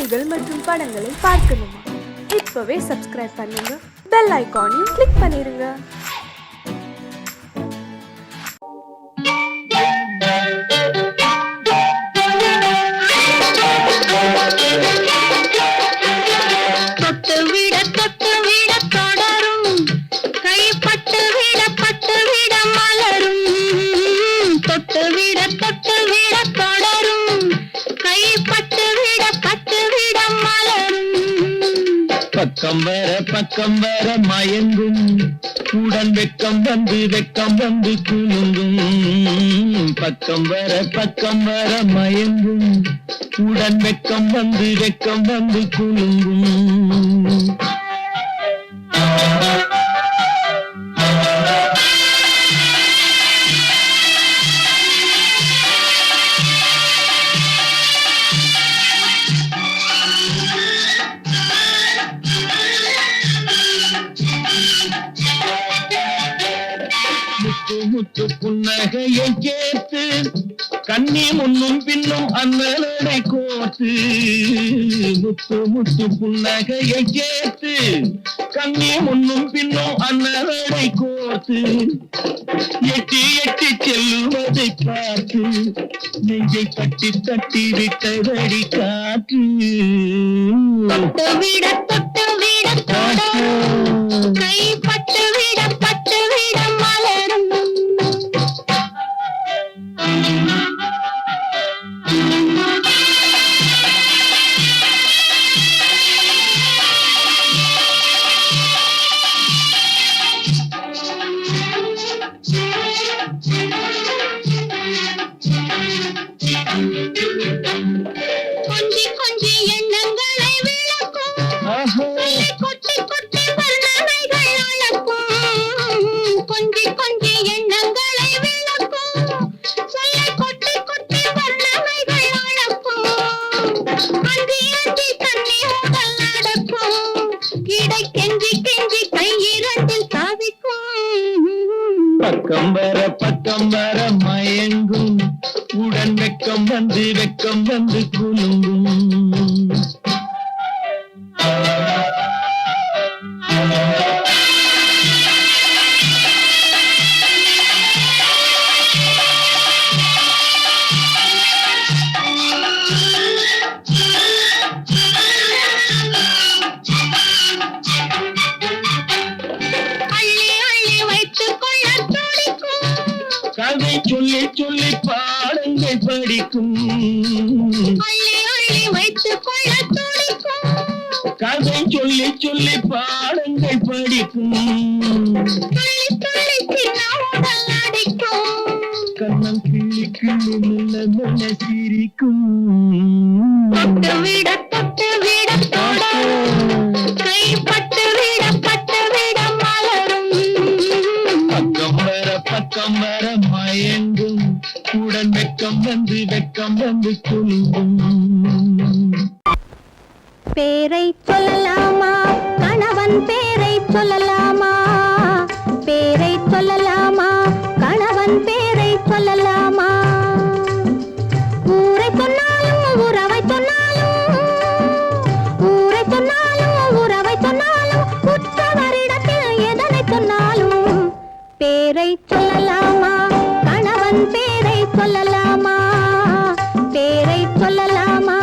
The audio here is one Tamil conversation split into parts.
பாடல்கள் மற்றும் படங்களை பார்க்கணுமா? இப்பவே சப்ஸ்கிரைப் பண்ணுங்க, பெல் ஐகானையும் கிளிக் பண்ணிருங்க. பக்கம் வர மயங்கும் உடன் வெக்கம் வந்து குலுங்கும். பக்கம் வர மயங்கும் உடன் வெக்கம் வந்து குலுங்கும். முத்து புன்னகையை கேட்டு கண்ணி முன்னும் பின்னும் அண்ணனை கோத்து. முத்து புன்னகையை கேட்டு கண்ணி முன்னும் பின்னும் அண்ணனை கோத்து. எட்டி செல்லுவதை பார்த்து நெஞ்சை தட்டி விட்டதடி காற்று. தொட்டு விட கைப்பட்டு விட மலரும். கொஞ்சி எண்ணங்களை விளக்கும், கொட்டி வர்ணனைகள் அளக்கும். கொஞ்சி எண்ணங்களை விளக்கும், சொல்லை கொட்டி வர்ணனைகள் அளக்கும். அஞ்சி தண்ணி உடல் நடக்கும், இடை கெஞ்சி கையிரண்டில் தாவிக்கும். பக்கம் வர மயங்கும் உடன் வெக்கம் வந்து குலுங்கும். கதை சொல்லி பாடங்கள் படிக்கும். கதை சொல்லி பாடங்கள் படிக்கும். கண்ணம் கிள்ளி மெல்ல சிரிக்கும். தொட்டு விட கைப்பட்டு விட மலரும். பக்கம் வர மயங்கும் உடன் வெக்கம் வந்து குலுங்கும். பேரை சொல்லலாமா, கணவன் பேரை சொல்லலாமா? பேரை சொல்லலாமா, கணவன் பேரை சொல்லலாமா? ஊரை சொன்னாலும் உறவை சொன்னாலும், ஊரை சொன்னாலும் உறவை சொன்னாலும், உற்றவரிடத்தில் எதனை சொன்னாலும் பேரை சொல்லலாமா, கணவன் பேரை சொல்லலாமா? பேரை சொல்லலாமா?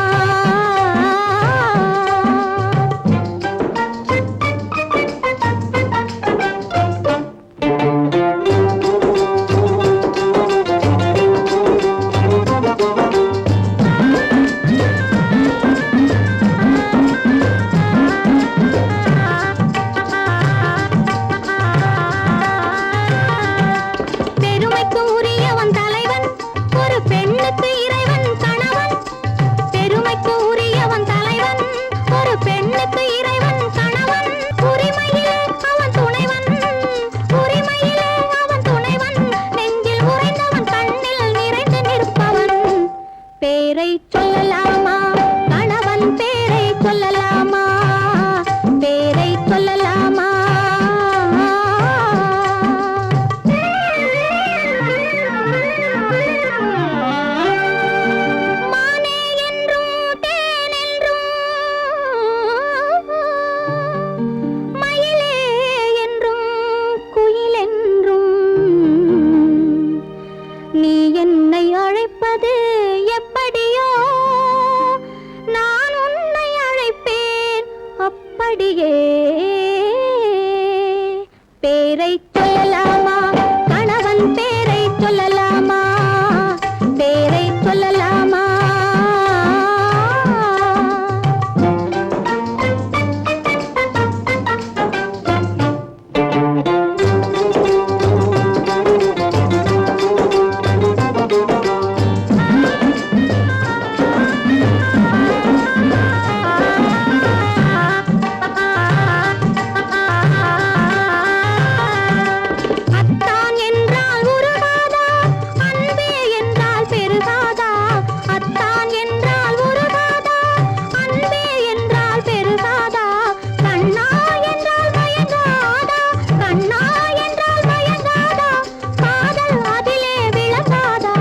கிளியே பேரை சொல்லலாமா கணவன் பேரை சொல்லலாமா பேரை சொல்லலாமா அத்தான் என்றால் உருகாதா அன்பே என்றால் பெருகாதா அத்தான் என்றால் உருகாதா அன்பே என்றால் பெருகாதா கண்ணா என்றால் மயங்காதா கண்ணா என்றால் மயங்காதா காதல் அதிலே விளங்காதா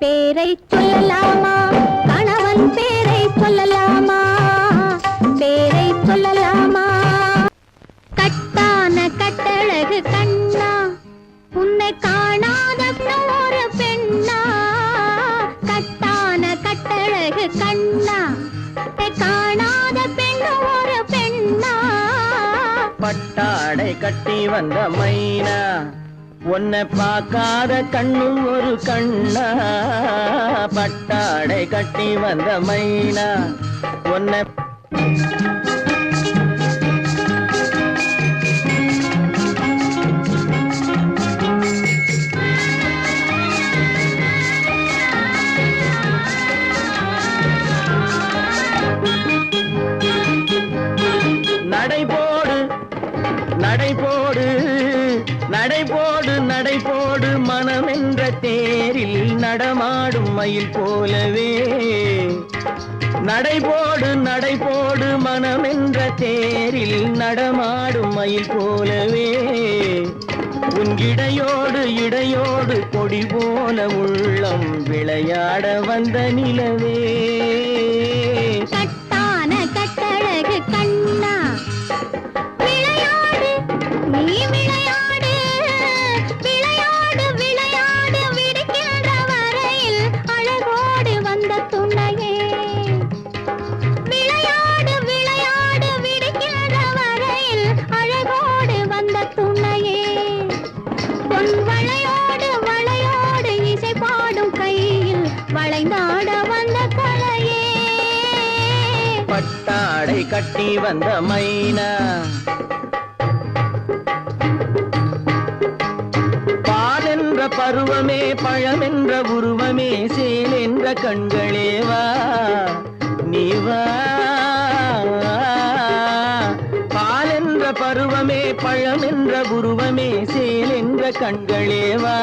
பேரை சொல்லலாமா கணவன் பேரை சொல்லலாமா பேரை சொல்லலாமா கட்டான கட்டழகு கண்ணா உன்னை காணாத ஒரு பெண்ணா கட்டான கட்டழகு கண்ணா உன்னை காணாத பெண் ஒரு பெண்ணா பட்டாடை கட்டி வந்த மைனா உன்னை பார்க்காத கண்ணும் ஒரு கண்ணா பட்டாடை கட்டி வந்த மைனா உன்னை நடைபோடு நடைபோடு நடைபோடு நடைபோடு மனமென்ற தேரில் நடமாடும் மயில் போலவே நடைபோடு நடைபோடு மனமென்ற தேரில் நடமாடும் மயில் போலவே உன் இடையோடு இடையோடு கொடி போல உள்ளம் விளையாட வந்த நிலவே கட்டான கட்டழகு கண்ணா விளையாடு நீ விளையாடு விளையாடு விளையாடு விடுக்கின்ற வரையில் அழகோடு வந்த துணையே விளையாடு விளையாடு விடுக்கின்ற வரையில் அழகோடு வந்த துணையே பொன் வளையோடு வளையோடு இசை பாடும் கையில் வளைந்தாட வந்த கலையே பட்டாடை கட்டி வந்த மைனா பால் என்ற பருவமே பழமென்ற உருவமே சேல் என்ற கண்களே வா நீ வா பால் என்ற பருவமே பழமென்ற உருவமே சேல் என்ற கண்களே வா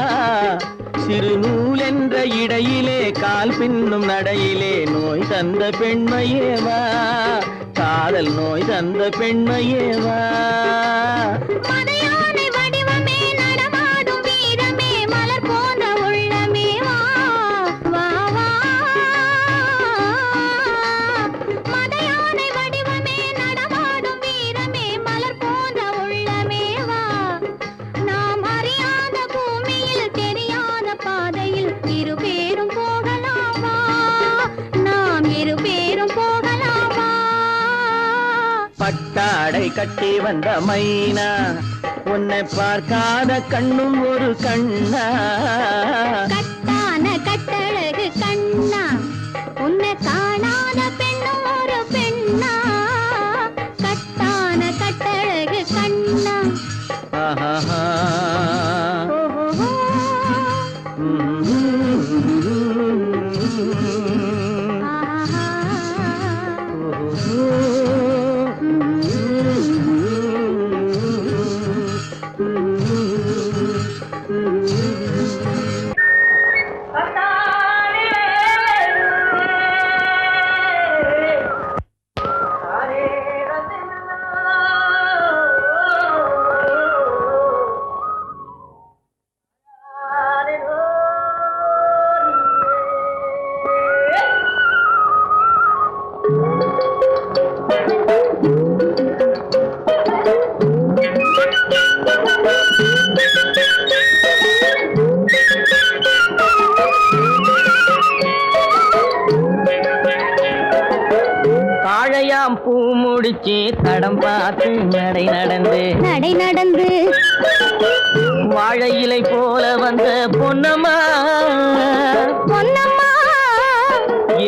சிறு நூல் என்ற இடையிலே கால் பின்னும் நடையிலே நோய் தந்த பெண்மையேவா காதல் நோய் தந்த பெண்மையேவா மதையானை வடிவமே நடமாடும் வீரமே மலர் போன்ற உள்ளமே வா வா வா மதையானை வடிவமே நடமாடும் வீரமே மலர் போன்ற உள்ளமே வா நாம் அறியாத பூமியில் தெரியாத பாதையில் இரு பேரும் போகலாமா நாம் இரு பேரும் போகலாமா பட்டாடை கட்டி வந்த மைனா உன்னை பார்க்காத கண்ணும் ஒரு கண்ணா கட்டான கட்டழகு கண்ணா உன்னை காணாத பெண்ணும் ஒரு பெண்ணா கட்டான கட்டழகு கண்ணா ஆஹா ஓஹோ ஆஹா தாழையாம் பூ முடிச்சு தடம் பார்த்து நடை நடந்து வாழை இலை போல வந்த பொன்னம்மா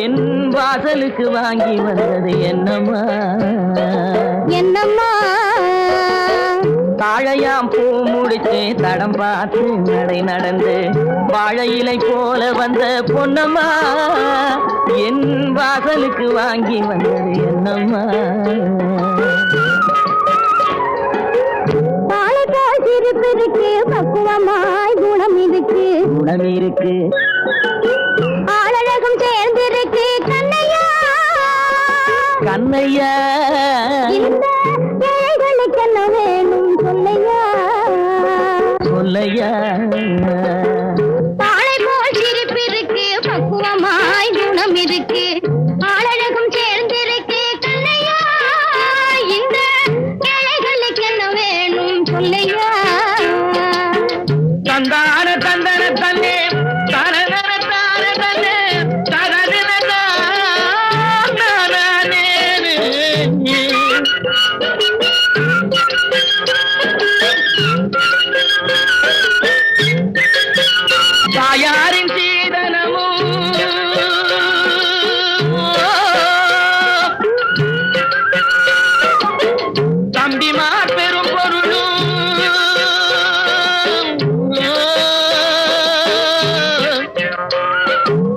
என் வாசலுக்கு வாங்கி வந்தது என்னம்மா தாழையாம் பூ முடிச்சு தடம் பார்த்து நடை நடந்து வாழை இலை போல வந்த பொன்னம்மா என் வாசலுக்கு வாங்கி வந்தது என்னம்மா இருக்கு பக்குவமாய் குணம் இருக்கு ஆளழகும் சேர்ந்திருக்கு கண்ணையா இந்த ஏழைகளுக்கு என்ன வேணும் சொல்லையா தாளை போல் சிரிப்பு இருக்கு பக்குவமாய் குணம் இருக்கு ஆளழகும் சேர்ந்திருக்கு கண்ணையா இந்த ஏழைகளுக்கு என்ன வேணும் சொல்லையா தந்தான தந்தன தன்னே தரதன தார தன்னே தரதன தானே தாயாரின் சீதனமும் தம்பிமார் பெரும் பொருளும்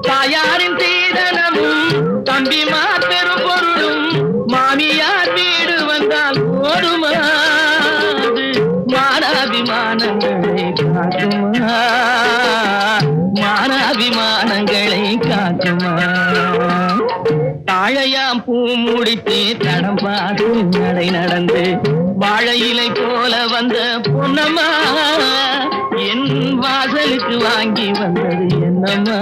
தாயாரின் சீதனமும் தம்பிமார் பெரும் பொருளும் மாமியார் வீடு வந்தால் போடுமா மானாபிமானங்களை காக்குமா மானாபிமானங்களை காக்குமா தாழையாம் பூ முடித்து தடம் பார்த்து நடை நடந்து வாழை இலை போல வந்த பொன்னம்மா என் வாசலுக்கு வாங்கி வந்தது என்னம்மா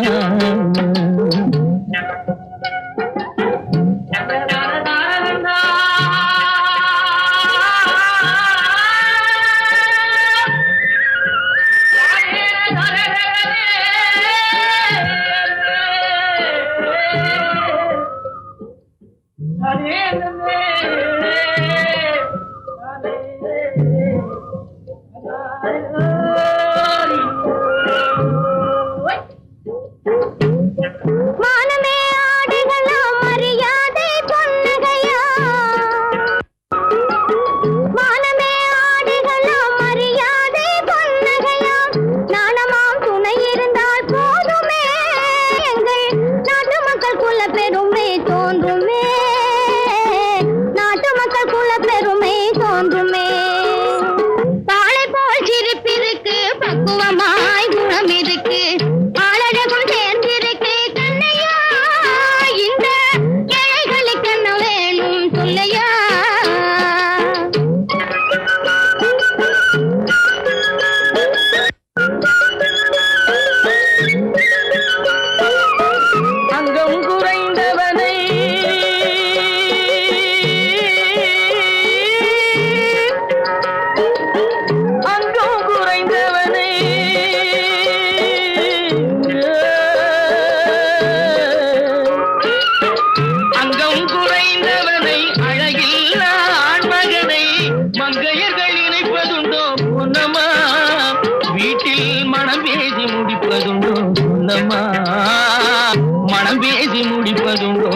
மனம் பேசி முடிப்பதுண்டோ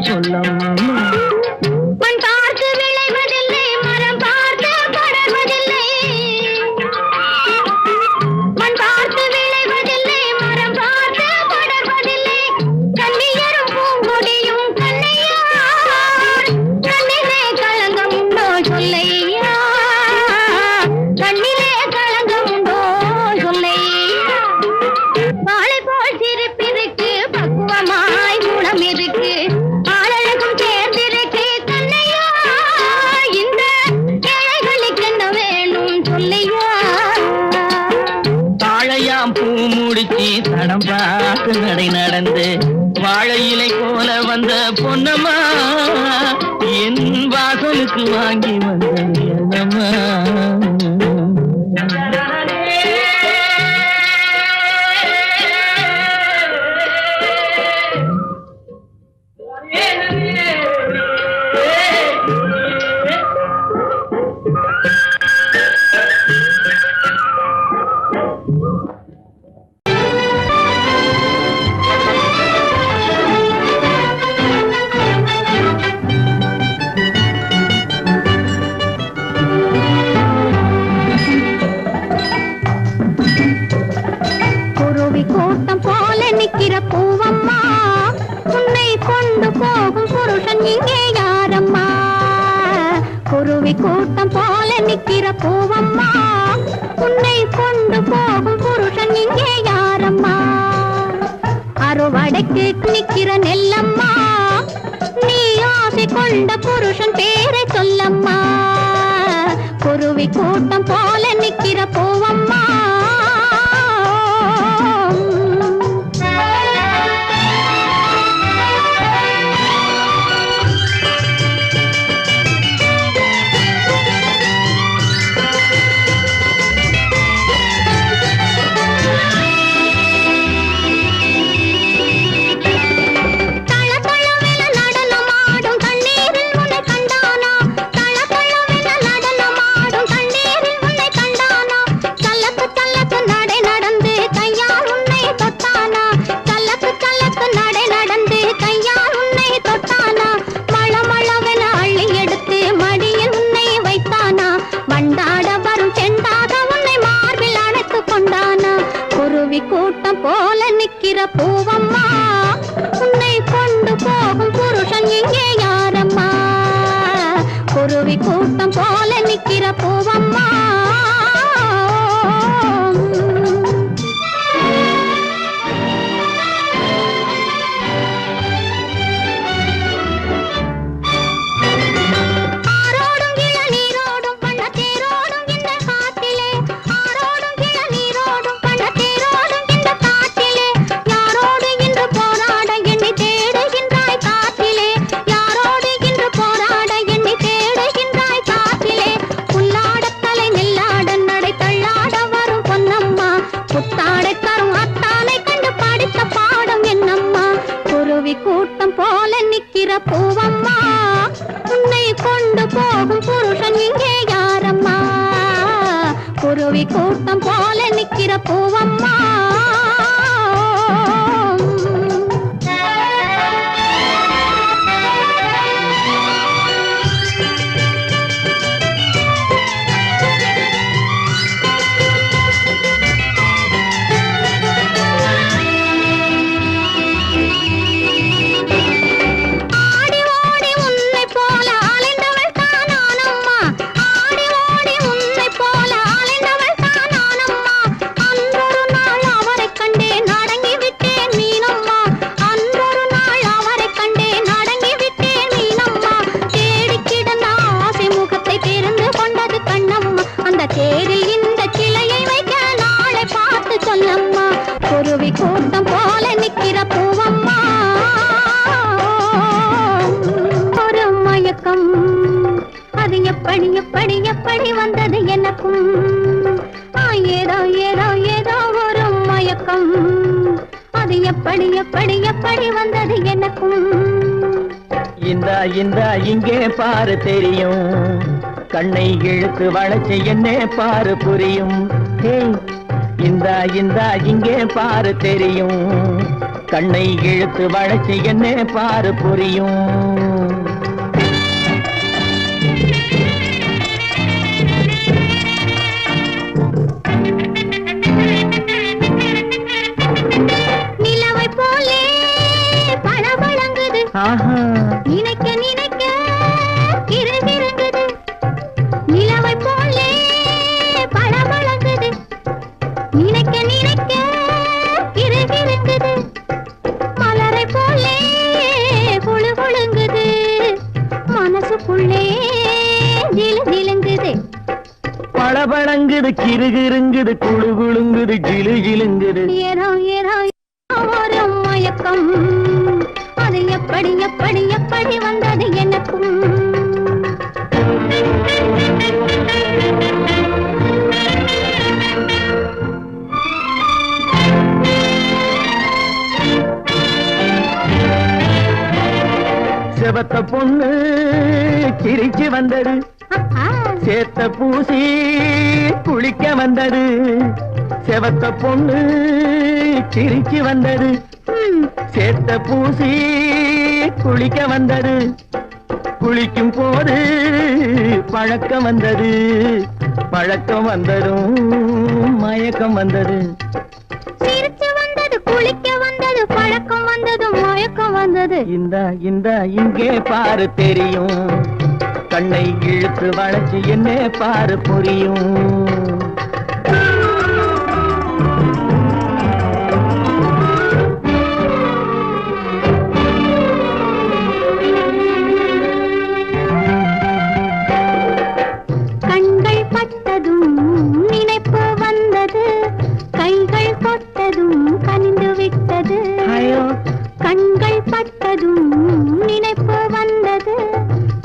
சொல்லம்மா மண் பார்த்து விளைவதில்லை மரம் பார்த்து படர்வதில்லை மண் பார்த்து விளைவதில்லை மரம் பார்த்து படர்வதில்லை கண்ணியரும் பூங்கொடியும் கண்ணையா கண்ணிலே களங்கம் உண்டோ சொல்லையா கண்ணிலே களங்கம் உண்டோ சொல்லையா வாழை போல் சிரிப்பிருக்கு பக்குவமாய் குணம் இருக்கு ஆளழகும் சேர்ந்திருக்கு கண்ணையா இந்த ஏழைகளுக்கு என்ன வேணும் சொல்லையா தாழையாம் பூ முடிச்சு தடம் பார்த்து நடை நடந்து வாழை இலை போல வந்த பொன்னம்மா என் வாசலுக்கு வாங்கி வந்தது என்னம்மா குருவி கூட்டம் போல நிக்கிற பூவம்மா உன்னை கொண்டு போகும் புருஷன் இங்கே யாரம்மா அறுவடைக்கு நிக்கிற நெல்லம்மா நீ ஆசை கொண்ட புருஷன் பேரை சொல்லம்மா குருவி கூட்டம் போல நிக்கிற பூவம்மா கூட்டம் போல நிக்கிற பூவம்மா உன்னை கொண்டு போகும் புருஷன் இங்கே யாரம்மா குருவி கூட்டம் போல நிக்கிற பூவம்மா கூட்டம் போல நிக்கிற பூவம்மா உன்னை கொண்டு போகும் புருஷன் இங்கே யாரம்மா குருவி கூட்டம் போல நிக்கிற பூவம்மா குருவி கூட்டம் போல நிக்கிற பூவம்மா ஒரு மயக்கம் அது எப்படி எப்படி எப்படி வந்தது எனக்கும் ஏதோ ஏதோ ஏதோ ஒரு மயக்கம் அது எப்படி எப்படி எப்படி வந்தது எனக்கும் இந்த இங்கே பாரு தெரியும் கண்ணை இழுத்து வளைச்சு என்ன பாரு புரியும் இந்த இங்கே பாரு தெரியும் கண்ணை இழுத்து வளைச்சு என்ன பாரு புரியும் நிலவை போலே பளபளங்குது நினைக்க நினைக்க கிறுகிறுங்குது நிலவை போலே பளபளங்குது நினைக்க நினைக்க கிறுகிறுங்குது மலரை போலே குழு குழுங்குது மனசுக்குள்ளே ஜிலு ஜிலுங்குது பளபளங்குது கிறுகிறுங்குது குழு குழுங்குது ஜிலு ஜிலுங்குது ஏதோ ஏதோ ஒரு மயக்கம் அது எப்படி எப்படி எப்படி வந்தது எனக்கும் செவத்த பொண்ணு சிரிச்சு வந்தது சேத்த பூசி குளிக்க வந்தது செவத்த பொண்ணு சிரிச்சு வந்தது சேத்த பூசி குளிக்க வந்தது குளிக்கும் போது பழக்கம் வந்தது பழக்கம் வந்ததும் மயக்கம் வந்தது சிரிச்சு வந்தது குளிக்க வந்தது பழக்கம் வந்தது மயக்கம் வந்தது இந்த இங்கே பாரு தெரியும் கண்ணை இழுத்து வளைச்சு என்ன பாரு புரியும். கண்கள் பட்டதும் நினைப்பு வந்தது, கைகள் தொட்டதும் கனிந்து விட்டது. கண்கள் பட்டதும் நினைப்பு வந்தது,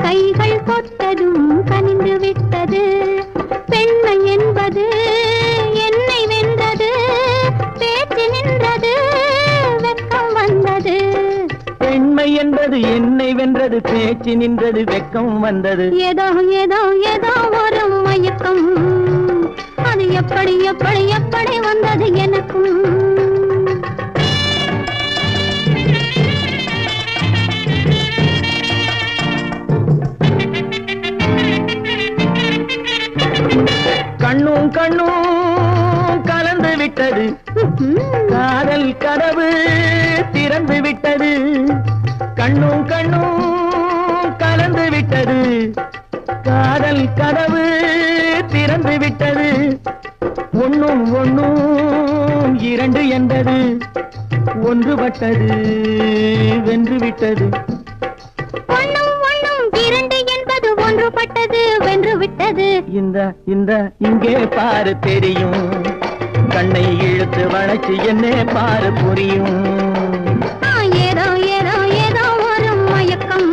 கைகள் தொட்டதும் கனிந்து விட்டது. பெண்மை என்பது என்னை வென்றது, பேச்சு நின்றது, வெட்கம் வந்தது. பெண்மை என்பது என்னை வென்றது, பேச்சு நின்றது, வெட்கம் வந்தது. ஏதோ ஏதோ ஏதோ ஒரு மயக்கம், அது எப்படி எப்படி எப்படி வந்தது எனக்கும். கண்ணும் கண்ணும் கலந்து விட்டது, காதல் கதவு திறந்து விட்டது. கண்ணும் கண்ணும் கலந்து விட்டது, காதல் கதவு திறந்து விட்டது. ஒண்ணும் ஒண்ணும் இரண்டு என்பது, ஒன்றுபட்டது வென்று விட்டது. ஒண்ணும் ஒண்ணும் இரண்டு என்பது ஒன்றுபட்டது வென்று விட்டது. இந்த இந்த இங்கே பாரு தெரியும், கண்ணை இழுத்து வளைச்சு என்ன பாரு புரியும். ஏதோ ஏதோ ஏதோ ஒரு மயக்கம்,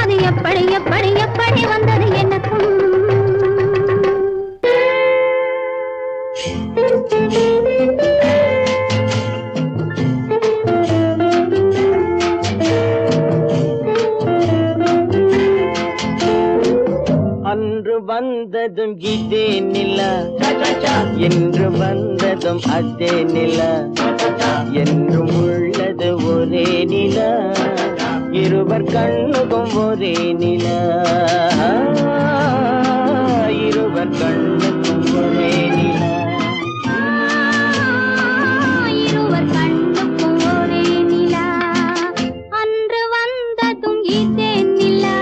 அது எப்படி எப்படி எப்படி வந்தது எனக்கும். அன்று வந்ததும் இதே நிலா, என்று வந்ததும் அதே நிலா, என்றும் உள்ளது ஒரே நிலா, இருவர் கண்ணுக்கும் ஒரே நிலா, இருவர் கண்ணுக்கும் ஒரே நிலா. இருவர் கண்ணுக்கும் ஒரே நிலா. அன்று வந்ததும் இதே நிலா,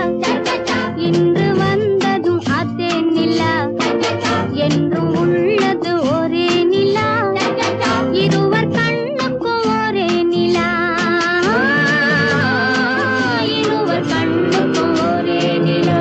இன்று வந்ததும் அதே நிலா, என்றும் உள்ளது ஒரே நிலா, இருவர் கண்ணுக்கும் ஒரே நிலா, இருவர் கண்ணுக்கும் ஒரே நிலா.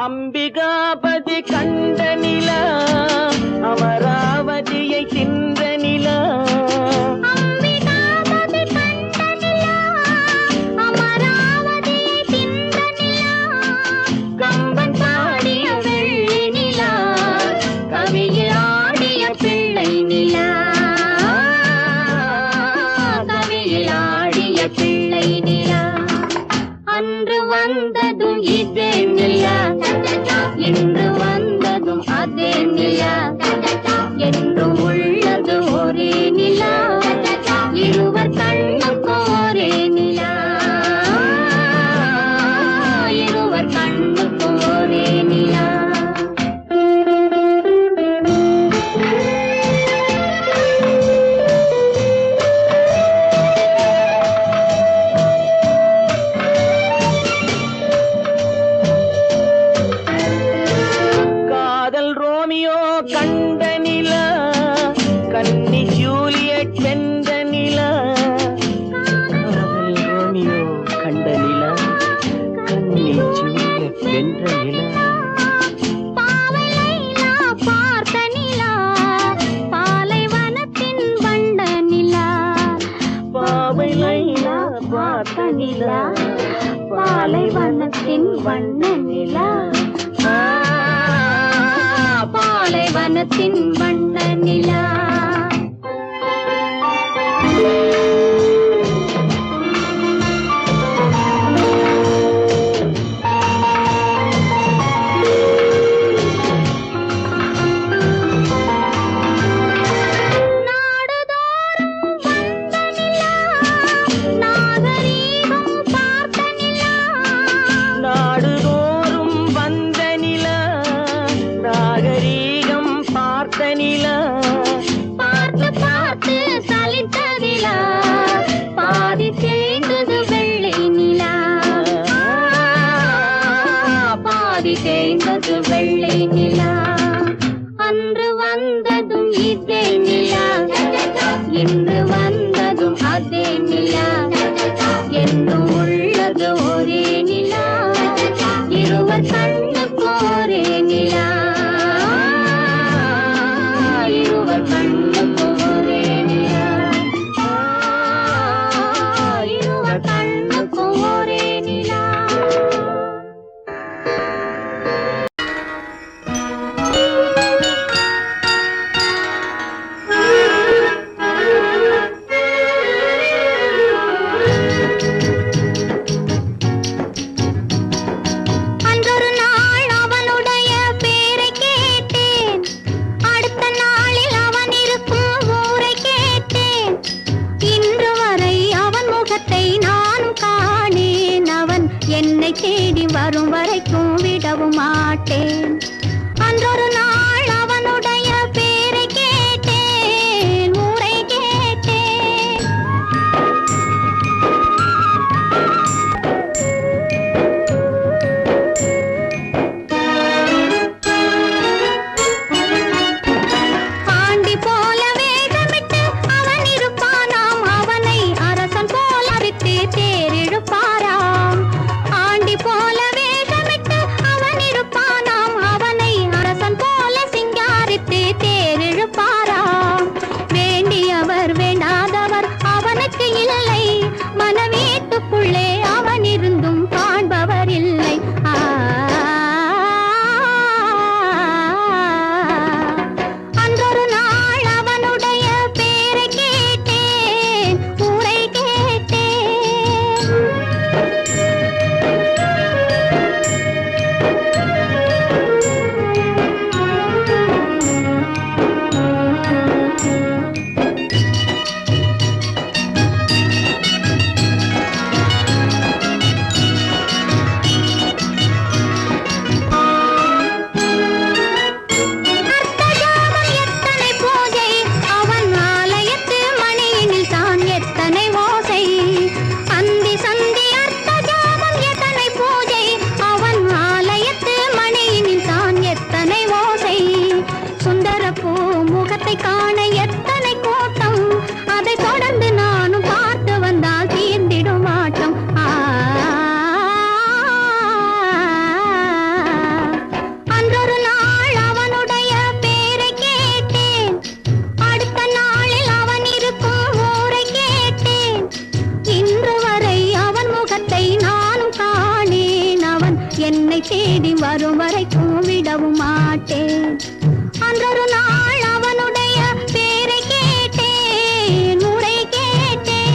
அம்பிகாபதி கண்ட நிலா, அமராவதியை தின்ற நிலா. அம்பிகாபதி கண்ட நிலா, அமராவதியை தின்ற நிலா, கம்பன் பாடிய வெள்ளி நிலா, கவியில் ஆடிய பிள்ளை நிலா, கவியில் ஆடிய பிள்ளை நிலா. அன்று வந்ததும் இதே நிலா, இன்று வந்ததும் அதே நிலா, என்றும் உள்ளது ஒரே நிலா, இருவர் கண்ணுக்கும் ஒரே நிலா, இருவர் கண்ணுக்கும் ஒரே நிலா. காதல் ரோமியோ கண்ட நிலா, கன்னி ஜூலியட் வென்ற நிலா. காதல் ரோமியோ கண்ட நிலா, கன்னி ஜூலியட் வென்ற நிலா. பாவை லைலா பார்த்த நிலா, பாலைவனத்தின் வண்ட நிலா, பாவை லைலா பார்த்த நிலா, பாலைவனத்தின் வண்ண நிலா, பாலைவனத்தின் வண்ண நிலா. நாடுதோறும் தேடி தேய்ந்தது வெள்ளை நிலா. அன்று வந்ததும் இதே நிலா, இன்று வந்ததும் அதே நிலா, என்றும் உள்ளது ஒரே நிலா, இருவர் கண்ணுக்கு ஒரே நிலா, இருவர் கண்ணுக்கு ஒரே நிலா, இருவர் கண்ணுக்கு ஒரே நிலா. அன்றொரு நாள் அவனுடைய பேரை கேட்டேன், அடுத்த நாளில் அவன் இருக்கும் ஊரை கேட்டேன். இன்று வரை அவன் முகத்தை நானும் காணேன். அவன் என்னை தேடி வரும் வரைக்கும் விடவும் மாட்டேன். அன்றொரு நாள் அவனுடைய பேரை கேட்டேன், ஊரை கேட்டேன். ஆண்டி போல வேகமிட்டு அவன் இருப்பானாம், அவனை அரசன் போல அரித்து தேரிழுப்பாராம். ஆண்டி போல வேகமிட்டு அவன் இருப்பானாம், அவனை அரசன் போல சிங்காரித்து தேரிழுப்பாராம். வேண்டியவர் வேண்டாதவர் அவனுக்கு இல்லை, மனவீட்டுக்குள்ளே அவன் இருந்தும் காண்பவர் இல்லை. அன்றொரு நாள் அவனுடைய பேரை கேட்டேன், ஊரை கேட்டேன். அர்த்தஜாமம் எத்தனை பூஜை, அவன் ஆலயத்து மணியினில் தான் எத்தனை ஓசை. அந்தி சந்தி அர்த்தஜாமம் எத்தனை பூஜை, அவன் ஆலயத்து மணியினில் தான் எத்தனை ஓசை. சுந்தர பூ முகத்தை காண எத்தனை கூட்டம், அதை தொடர்ந்து நானும் பார்த்து வந்தால் தீர்ந்திடும் ஆட்டம். அன்றொரு நாள் அவனுடைய பேரை கேட்டேன், அடுத்த நாளில் அவன் இருக்கும் ஊரை கேட்டேன். இன்று வரை அவன் முகத்தை நானும் காணேன். அவன் என்னை தேடி வரும் வரைக்கும் விடவும் மாட்டேன். அன்றொரு நாள் அவனுடைய பேரை கேட்டேன், ஊரை கேட்டேன்.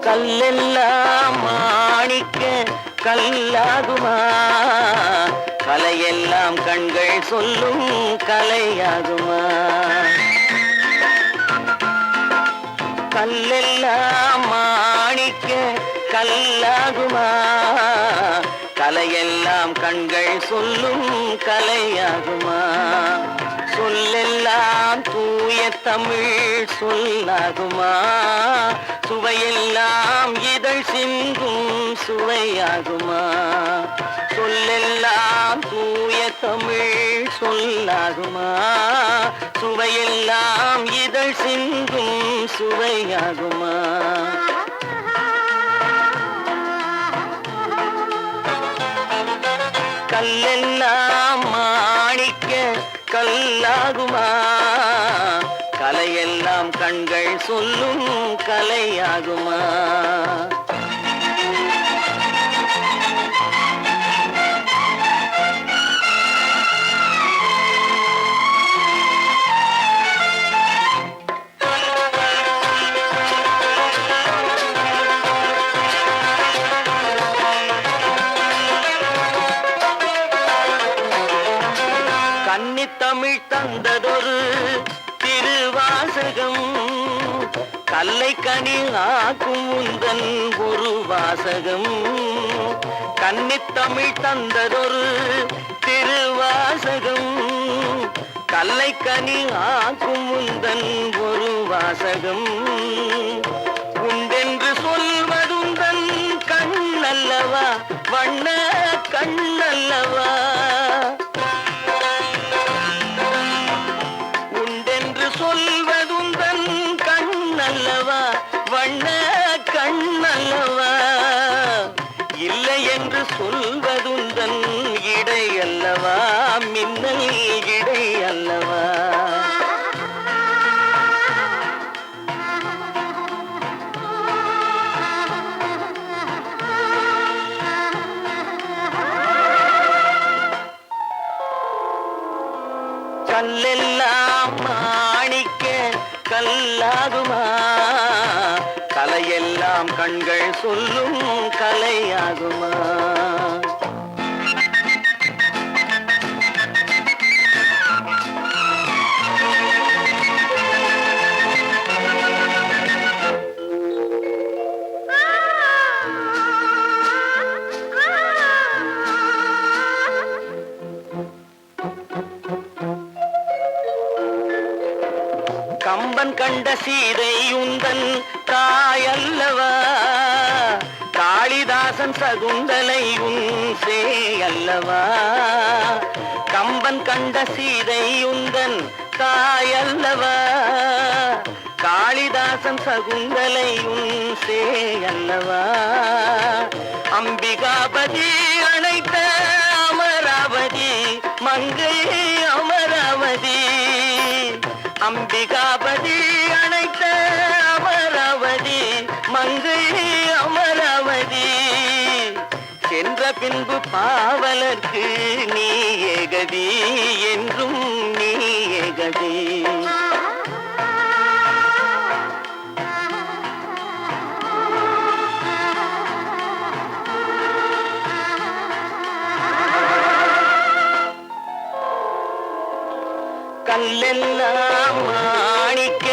கல்லெல்லாம் மாணிக்க கல்லாகுமா, கலையெல்லாம் கண்கள் சொல்லும் கலையாகுமா. கல்லெல்லாம் மாணிக்க கல்லாகுமா, கலையெல்லாம் கண்கள் சொல்லும் கலையாகுமா. சொல்லெல்லாம் தூய தமிழ் சொல்லாகுமா, சுவையெல்லாம் இதழ் சிந்தும் சுவையாகுமா. சொல்லெல்லாம் தூய தமிழ் சொல்லாகுமா, சுவையெல்லாம் இதழ் சிந்தும் சுவையாகுமா. கல்லெல்லாம் மாணிக்க கல்லாகுமா, கலையெல்லாம் கண்கள் சொல்லும் கலையாகுமா. கன்னித்தமிழ் தந்ததொரு திருவாசகம் கல்லை கனி ஆக்கும் உந்தன் ஒரு வாசகம் கன்னித்தமிழ் தந்ததொரு திருவாசகம் கல்லை கனி ஆக்கும் உந்தன் ஒரு வாசகம் உண்டென்று சொல்வதுந்தன் கண்ணல்லவா வண்ண கண்ணல்லவா உண்டென்று சொல்வதுந்தன் கண்ணல்லவா வண்ண கண்ணல்லவா இல்லை என்று சொல்வதுந்தன் இடை அல்லவா மின்னல் இடை அல்லவா கல்லெல்லாம் மாணிக்க கல்லாகுமா கலையெல்லாம் கண்கள் சொல்லும் கலையாகுமா கம்பன் கண்ட சீதை உந்தன் தாயல்லவா காளிதாசன் சகுந்தலை உன் சேயல்லவா கம்பன் கண்ட சீதை உந்தன் தாயல்லவா காளிதாசன் சகுந்தலை உன் சேயல்லவா அம்பிகாபதி அணைத்த அமராவதி மங்கை அமராவதி அம்பிகாபதி அணைத்த அமராவதி மங்கை அமராவதி சென்ற பின்பு பாவலர்க்கு நீ ஏகதி என்றும் நீ ஏகதி கல்லெல்லாம் மாணிக்க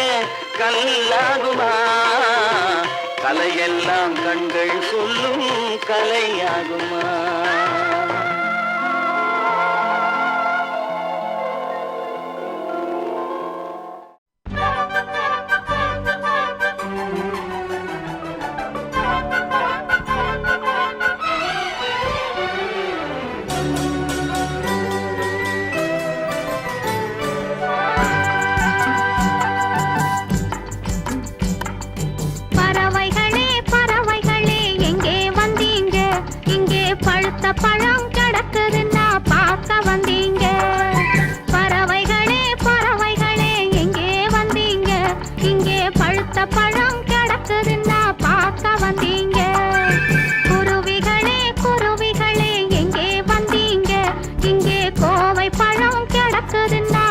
கல்லாகுமா கலையெல்லாம் கண்கள் சொல்லும் கலையாகுமா பழம் கிடக்குதுன்னா பார்க்க வந்தீங்க பறவைகளே பறவைகளே எங்கே வந்தீங்க இங்கே பழுத்த பழம் கிடக்குதுன்னா பார்க்க வந்தீங்க குருவிகளே குருவிகளே எங்கே வந்தீங்க இங்கே கோவை பழம் கிடக்குதுன்னா